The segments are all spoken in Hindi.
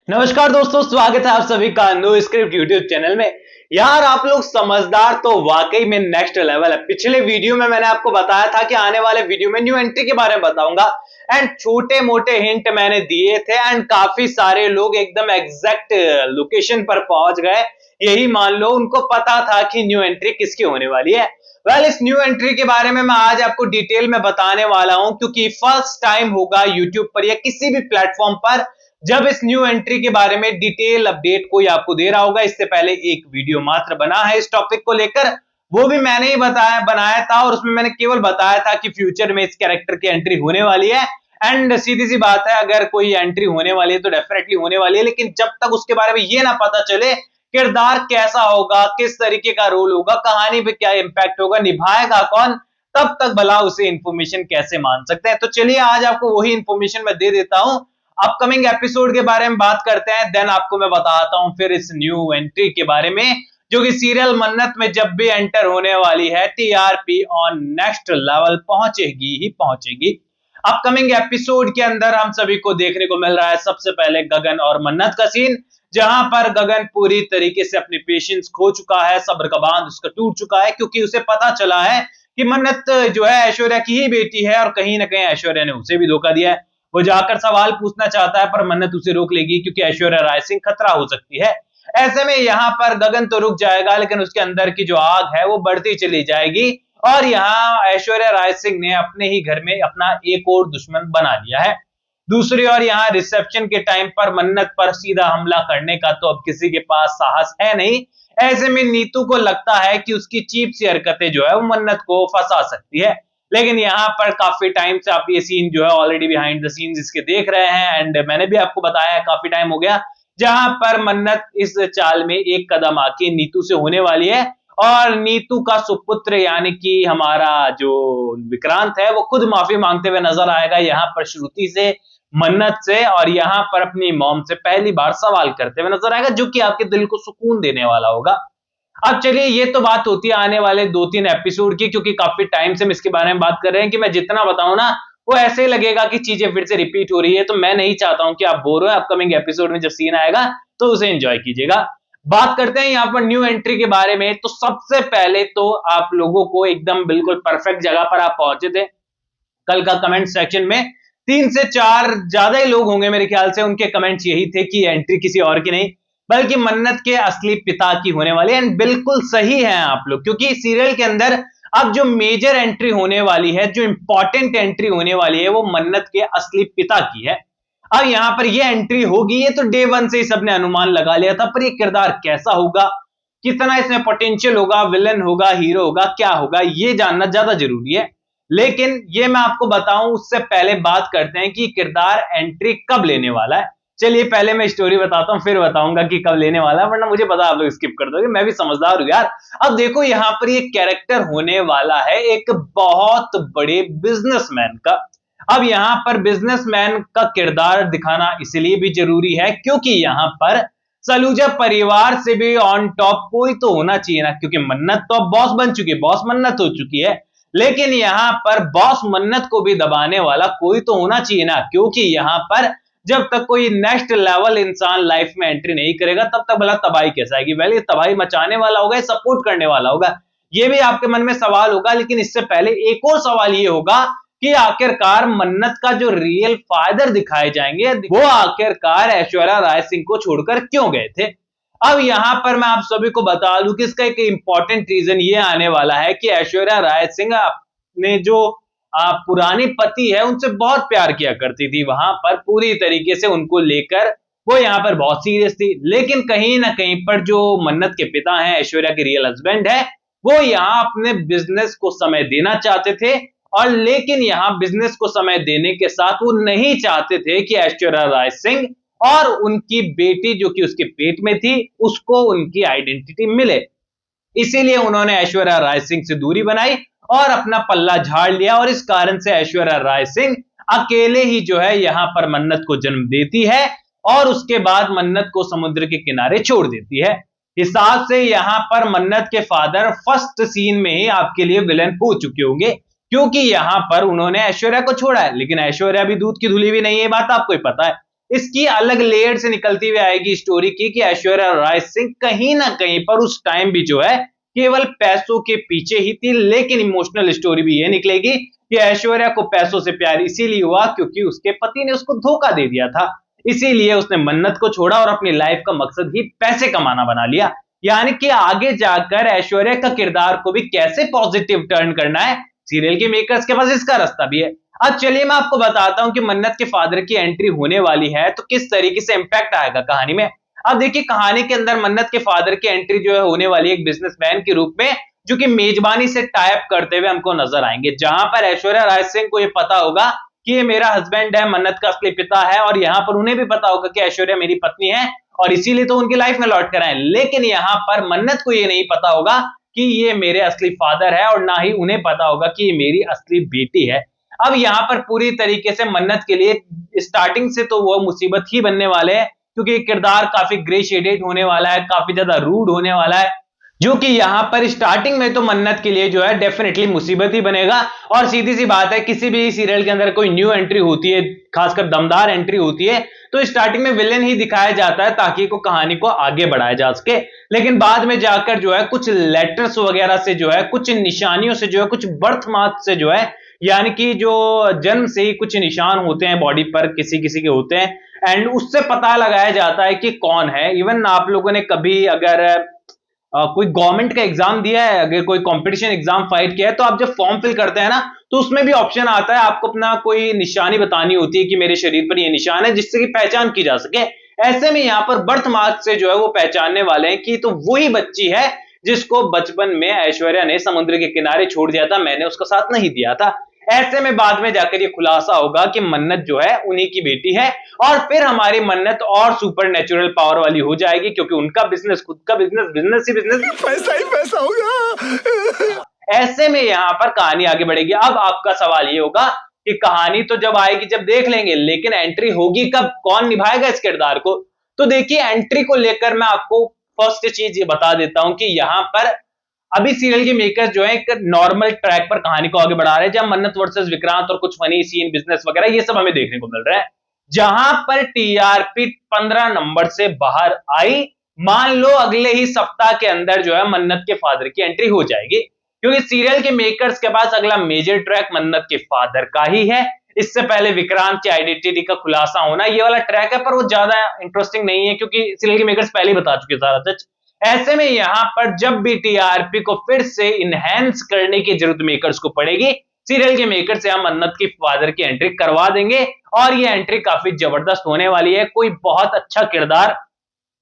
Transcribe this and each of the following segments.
नमस्कार दोस्तों, स्वागत है आप सभी का नो स्क्रिप्ट यूट्यूब चैनल में। यार आप लोग समझदार तो वाकई में नेक्स्ट लेवल है। पिछले वीडियो में मैंने आपको बताया था कि आने वाले वीडियो में न्यू एंट्री के बारे में बताऊंगा एंड छोटे मोटे हिंट मैंने दिए थे एंड काफी सारे लोग एकदम एग्जैक्ट लोकेशन पर पहुंच गए। यही मान लो उनको पता था कि न्यू एंट्री किसकी होने वाली है। इस न्यू एंट्री के बारे में मैं आज आपको डिटेल में बताने वाला हूं, क्योंकि फर्स्ट टाइम होगा यूट्यूब पर या किसी भी प्लेटफॉर्म पर जब इस न्यू एंट्री के बारे में डिटेल अपडेट कोई आपको दे रहा होगा। इससे पहले एक वीडियो मात्र बना है इस टॉपिक को लेकर, वो भी मैंने ही बनाया था और उसमें मैंने केवल बताया था कि फ्यूचर में इस कैरेक्टर की एंट्री होने वाली है। एंड सीधी सी बात है, अगर कोई एंट्री होने वाली है तो डेफिनेटली होने वाली है, लेकिन जब तक उसके बारे में ये ना पता चले किरदार कैसा होगा, किस तरीके का रोल होगा, कहानी पे क्या इंपैक्ट होगा, निभाएगा कौन, तब तक भला उसे इंफॉर्मेशन कैसे मान सकते हैं। तो चलिए आज आपको वही इंफॉर्मेशन मैं दे देता हूं। अपकमिंग एपिसोड के बारे में बात करते हैं, देन आपको मैं बताता हूं फिर इस न्यू एंट्री के बारे में, जो कि सीरियल मन्नत में जब भी एंटर होने वाली है टीआरपी ऑन नेक्स्ट लेवल पहुंचेगी ही पहुंचेगी। अपकमिंग एपिसोड के अंदर हम सभी को देखने को मिल रहा है सबसे पहले गगन और मन्नत का सीन, जहां पर गगन पूरी तरीके से अपनी पेशेंस खो चुका है, सब्र का बांध उसका टूट चुका है, क्योंकि उसे पता चला है कि मन्नत जो है ऐश्वर्या की ही बेटी है और कहीं ना कहीं ऐश्वर्या ने उसे भी धोखा दिया है। वो जाकर सवाल पूछना चाहता है पर मन्नत उसे रोक लेगी, क्योंकि ऐश्वर्या राय सिंह खतरा हो सकती है। ऐसे में यहाँ पर गगन तो रुक जाएगा, लेकिन उसके अंदर की जो आग है वो बढ़ती चली जाएगी और यहाँ ऐश्वर्या राय सिंह ने अपने ही घर में अपना एक और दुश्मन बना लिया है। दूसरी ओर यहाँ रिसेप्शन के टाइम पर मन्नत पर सीधा हमला करने का तो अब किसी के पास साहस है नहीं। ऐसे में नीतू को लगता है कि उसकी चीप सी हरकतें जो है वो मन्नत को फंसा सकती है, लेकिन यहाँ पर काफी टाइम से आप ये सीन जो है ऑलरेडी बिहाइंड द सीन्स इसके देख रहे हैं एंड मैंने भी आपको बताया है काफी टाइम हो गया, जहां पर मन्नत इस चाल में एक कदम आके नीतू से होने वाली है और नीतू का सुपुत्र यानी कि हमारा जो विक्रांत है वो खुद माफी मांगते हुए नजर आएगा यहाँ पर श्रुति से, मन्नत से, और यहाँ पर अपनी मॉम से पहली बार सवाल करते हुए नजर आएगा, जो कि आपके दिल को सुकून देने वाला होगा। अब चलिए ये तो बात होती है आने वाले 2-3 एपिसोड की, क्योंकि काफी टाइम से हम इसके बारे में बात कर रहे हैं कि मैं जितना बताऊं ना वो ऐसे ही लगेगा कि चीजें फिर से रिपीट हो रही है, तो मैं नहीं चाहता हूं कि आप बोर हो। अपकमिंग एपिसोड में जब सीन आएगा तो उसे एंजॉय कीजिएगा। बात करते हैं यहाँ पर न्यू एंट्री के बारे में। तो सबसे पहले तो आप लोगों को एकदम बिल्कुल परफेक्ट जगह पर आप पहुंचे थे। कल का कमेंट सेक्शन में 3 से 4 ज्यादा ही लोग होंगे मेरे ख्याल से, उनके कमेंट्स यही थे कि एंट्री किसी और की नहीं बल्कि मन्नत के असली पिता की होने वाली है। एंड बिल्कुल सही है आप लोग, क्योंकि सीरियल के अंदर अब जो मेजर एंट्री होने वाली है, जो इंपॉर्टेंट एंट्री होने वाली है, वो मन्नत के असली पिता की है। अब यहां पर ये एंट्री होगी, ये तो डे 1 से ही सबने अनुमान लगा लिया था, पर ये किरदार कैसा होगा, कितना इसमें पोटेंशियल होगा, विलन होगा, हीरो होगा, क्या होगा, ये जानना ज्यादा जरूरी है। लेकिन ये मैं आपको बताऊं उससे पहले बात करते हैं कि किरदार एंट्री कब लेने वाला है। चलिए पहले मैं स्टोरी बताता हूं, फिर बताऊंगा कि कब लेने वाला है, वरना मुझे पता आप लोग स्किप कर दोगे, मैं भी समझदार हूं यार। अब देखो यहाँ पर ये कैरेक्टर होने वाला है एक बहुत बड़े बिजनेसमैन का। अब यहाँ पर बिजनेसमैन का किरदार दिखाना इसलिए भी जरूरी है क्योंकि यहाँ पर सलूजा परिवार से भी ऑन टॉप कोई तो होना चाहिए ना, क्योंकि मन्नत तो अब बॉस बन चुकी है, बॉस मन्नत हो चुकी है, लेकिन यहाँ पर बॉस मन्नत को भी दबाने वाला कोई तो होना चाहिए ना, क्योंकि यहाँ पर जब तक कोई नेक्स्ट लेवल इंसान लाइफ में एंट्री नहीं करेगा तब तक भला तबाही कैसे आएगी। वेल ये तबाही मचाने वाला होगा, सपोर्ट करने वाला होगा, ये भी आपके मन में सवाल होगा। लेकिन इससे पहले एक और सवाल ये होगा कि आखिरकार मन्नत का जो रियल फादर दिखाए जाएंगे वो आखिरकार ऐश्वर्या राय सिंह को छोड़कर क्यों गए थे। अब यहां पर मैं आप सभी को बता दूं कि इसका एक इंपॉर्टेंट रीजन ये आने वाला है कि ऐश्वर्या राय सिंह अपने जो पुरानी पति है उनसे बहुत प्यार किया करती थी, वहां पर पूरी तरीके से उनको लेकर वो यहाँ पर बहुत सीरियस थी। लेकिन कहीं ना कहीं पर जो मन्नत के पिता हैं, ऐश्वर्या के रियल हस्बैंड है, वो यहाँ अपने बिजनेस को समय देना चाहते थे, और लेकिन यहाँ बिजनेस को समय देने के साथ वो नहीं चाहते थे कि ऐश्वर्या राय सिंह और उनकी बेटी जो कि उसके पेट में थी उसको उनकी आइडेंटिटी मिले। इसीलिए उन्होंने ऐश्वर्या राय सिंह से दूरी बनाई और अपना पल्ला झाड़ लिया, और इस कारण से ऐश्वर्या राय सिंह अकेले ही जो है यहाँ पर मन्नत को जन्म देती है और उसके बाद मन्नत को समुद्र के किनारे छोड़ देती है। हिसाब से यहाँ पर मन्नत के फादर फर्स्ट सीन में ही आपके लिए विलन हो चुके होंगे, क्योंकि यहाँ पर उन्होंने ऐश्वर्या को छोड़ा है, लेकिन ऐश्वर्या भी दूध की धुली भी नहीं है, बात आपको ही पता है। इसकी अलग लेयर से निकलती हुई आएगी स्टोरी की कि ऐश्वर्या राय सिंह कहीं ना कहीं पर उस टाइम भी जो है केवल पैसों के पीछे ही थी। लेकिन इमोशनल स्टोरी भी ये निकलेगी कि ऐश्वर्या को पैसों से प्यार इसीलिए हुआ क्योंकि उसके पति ने उसको धोखा दे दिया था, इसीलिए उसने मन्नत को छोड़ा और अपनी लाइफ का मकसद ही पैसे कमाना बना लिया। यानी कि आगे जाकर ऐश्वर्या का किरदार को भी कैसे पॉजिटिव टर्न करना है, सीरियल के मेकर्स के पास इसका रास्ता भी है। अब चलिए मैं आपको बताता हूं कि मन्नत के फादर की एंट्री होने वाली है तो किस तरीके से इंपैक्ट आएगा कहानी में। अब देखिए कहानी के अंदर मन्नत के फादर की एंट्री जो है होने वाली है एक बिजनेसमैन के रूप में, जो कि मेजबानी से टाइप करते हुए हमको नजर आएंगे, जहां पर ऐश्वर्या राय सिंह को यह पता होगा कि ये मेरा हस्बैंड है, मन्नत का असली पिता है, और यहाँ पर उन्हें भी पता होगा कि ऐश्वर्या मेरी पत्नी है और इसीलिए तो उनकी लाइफ में लौट कर आए। लेकिन यहाँ पर मन्नत को ये नहीं पता होगा कि ये मेरे असली फादर है और ना ही उन्हें पता होगा कि ये मेरी असली बेटी है। अब यहाँ पर पूरी तरीके से मन्नत के लिए स्टार्टिंग से तो वो मुसीबत ही बनने वाले हैं, क्योंकि किरदार काफी ग्रे शेडेड होने वाला है, काफी ज्यादा रूड होने वाला है, जो कि यहां पर स्टार्टिंग में तो मन्नत के लिए जो है डेफिनेटली मुसीबत ही बनेगा। और सीधी सी बात है, किसी भी सीरियल के अंदर कोई न्यू एंट्री होती है, खासकर दमदार एंट्री होती है, तो स्टार्टिंग में विलेन ही दिखाया जाता है ताकि को कहानी को आगे बढ़ाया जा सके। लेकिन बाद में जाकर जो है कुछ लेटर्स वगैरह से जो है, कुछ निशानियों से जो है, कुछ बर्थ मार्क से जो है, यानी कि जो जन्म से ही कुछ निशान होते हैं बॉडी पर, किसी किसी के होते हैं, एंड उससे पता लगाया जाता है कि कौन है। इवन आप लोगों ने कभी अगर कोई गवर्नमेंट का एग्जाम दिया है, अगर कोई कंपटीशन एग्जाम फाइट किया है, तो आप जब फॉर्म फिल करते हैं ना, तो उसमें भी ऑप्शन आता है, आपको अपना कोई निशानी बतानी होती है कि मेरे शरीर पर ये निशान है, जिससे कि पहचान की जा सके। ऐसे में यहाँ पर बर्थ मार्क से जो है वो पहचानने वाले हैं कि तो वही बच्ची है जिसको बचपन में ऐश्वर्या ने समुद्र के किनारे छोड़ दिया था, मैंने उसका साथ नहीं दिया था। ऐसे में बाद में जाकर ये खुलासा होगा कि मन्नत जो है उन्हीं की बेटी है, और फिर हमारी मन्नत और सुपर नेचुरल पावर वाली हो जाएगी, क्योंकि उनका बिजनेस, खुद का बिजनेस, बिजनेस ही बिजनेस, पैसा ही पैसा होगा। ऐसे में यहां पर कहानी आगे बढ़ेगी। अब आपका सवाल ये होगा कि कहानी तो जब आएगी जब देख लेंगे, लेकिन एंट्री होगी कब, कौन निभाएगा इस किरदार को? तो देखिए एंट्री को लेकर मैं आपको फर्स्ट चीज ये बता देता हूं कि यहां पर अभी सीरियल के मेकर्स जो है एक नॉर्मल ट्रैक पर कहानी को आगे बढ़ा रहे हैं, जहां मन्नत वर्सेस विक्रांत और कुछ फनी सीन, बिजनेस वगैरह ये सब हमें देखने को मिल रहा है, जहां पर टीआरपी 15 नंबर से बाहर आई। मान लो अगले ही सप्ताह के अंदर जो है मन्नत के फादर की एंट्री हो जाएगी, क्योंकि सीरियल के मेकर्स के पास अगला मेजर ट्रैक मन्नत के फादर का ही है। इससे पहले विक्रांत की आइडेंटिटी का खुलासा होना ये वाला ट्रैक है, पर वो ज्यादा इंटरेस्टिंग नहीं है क्योंकि सीरियल के मेकर्स पहले ही बता चुके सारा सच। ऐसे में यहां पर जब भी टीआरपी को फिर से इनहेंस करने की जरूरत मेकर्स को पड़ेगी, सीरियल के मेकर्स यहां मन्नत की फादर की एंट्री करवा देंगे, और ये एंट्री काफी जबरदस्त होने वाली है। कोई बहुत अच्छा किरदार,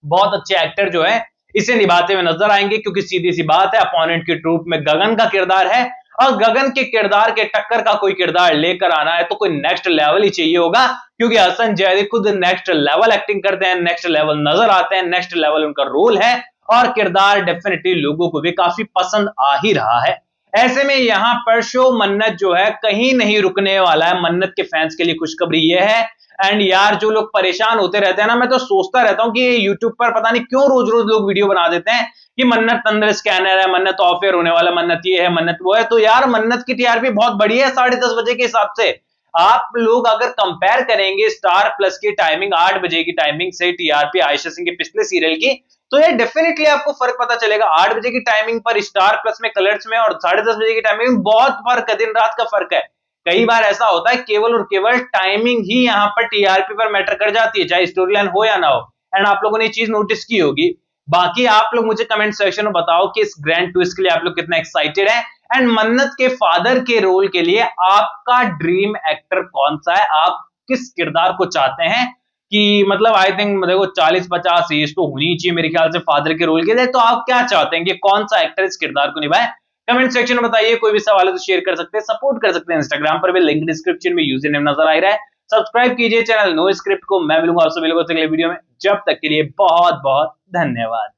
बहुत अच्छे एक्टर जो है इसे निभाते हुए नजर आएंगे, क्योंकि सीधी सी बात है अपोनेंट की ट्रूप में गगन का किरदार है, और गगन के किरदार के टक्कर का कोई किरदार लेकर आना है तो कोई नेक्स्ट लेवल ही चाहिए होगा, क्योंकि हसन जैदी खुद नेक्स्ट लेवल एक्टिंग करते हैं, नेक्स्ट लेवल नजर आते हैं, नेक्स्ट लेवल उनका रोल है, और किरदार डेफिनेटली लोगों को भी काफी पसंद आ ही रहा है। ऐसे में यहां पर शो मन्नत जो है कहीं नहीं रुकने वाला है। मन्नत के फैंस के लिए खुशखबरी यह है, एंड यार जो लोग परेशान होते रहते हैं ना, मैं तो सोचता रहता हूं कि यूट्यूब पर पता नहीं क्यों रोज रोज लोग वीडियो बना देते हैं कि मन्नत अंदर स्कैनर है, मन्नत ऑफ एयर होने वाला, मन्नत ये है, मन्नत वो है। तो यार मन्नत की टीआरपी बहुत बड़ी है 10:30 बजे के हिसाब से। आप लोग अगर कंपेयर करेंगे स्टार प्लस की टाइमिंग 8 बजे की टाइमिंग से टीआरपी आयशा सिंह के पिछले सीरियल की, तो ये डेफिनेटली आपको फर्क पता चलेगा। 8 बजे की टाइमिंग पर स्टार प्लस में, कलर्स में, और 10:30 बजे की टाइमिंग में बहुत फर्क है, दिन रात का फर्क है। कई बार ऐसा होता है केवल और केवल टाइमिंग ही यहाँ पर टीआरपी पर मैटर कर जाती है, चाहे स्टोरी लाइन हो या ना हो। एंड आप लोगों ने ये चीज नोटिस की होगी। बाकी आप लोग मुझे कमेंट सेक्शन में बताओ कि इस ग्रैंड ट्विस्ट के लिए आप लोग कितना एक्साइटेड है, एंड मन्नत के फादर के रोल के लिए आपका ड्रीम एक्टर कौन सा है, आप किस किरदार को चाहते हैं। कि मतलब आई थिंक देखो 40-50 एज तो होनी ही चाहिए मेरे ख्याल से फादर के रोल के लिए। तो आप क्या चाहते हैं कि कौन सा एक्टर इस किरदार को निभाए, कमेंट सेक्शन में बताइए। कोई भी सवाल है तो शेयर कर सकते हैं, सपोर्ट कर सकते हैं, इंस्टाग्राम पर भी लिंक डिस्क्रिप्शन में यूजर नेम नजर आ रहा है। सब्सक्राइब कीजिए चैनल नो स्क्रिप्ट को। मैं मिलूंगा आपसे अगले वीडियो में, जब तक के लिए बहुत बहुत धन्यवाद।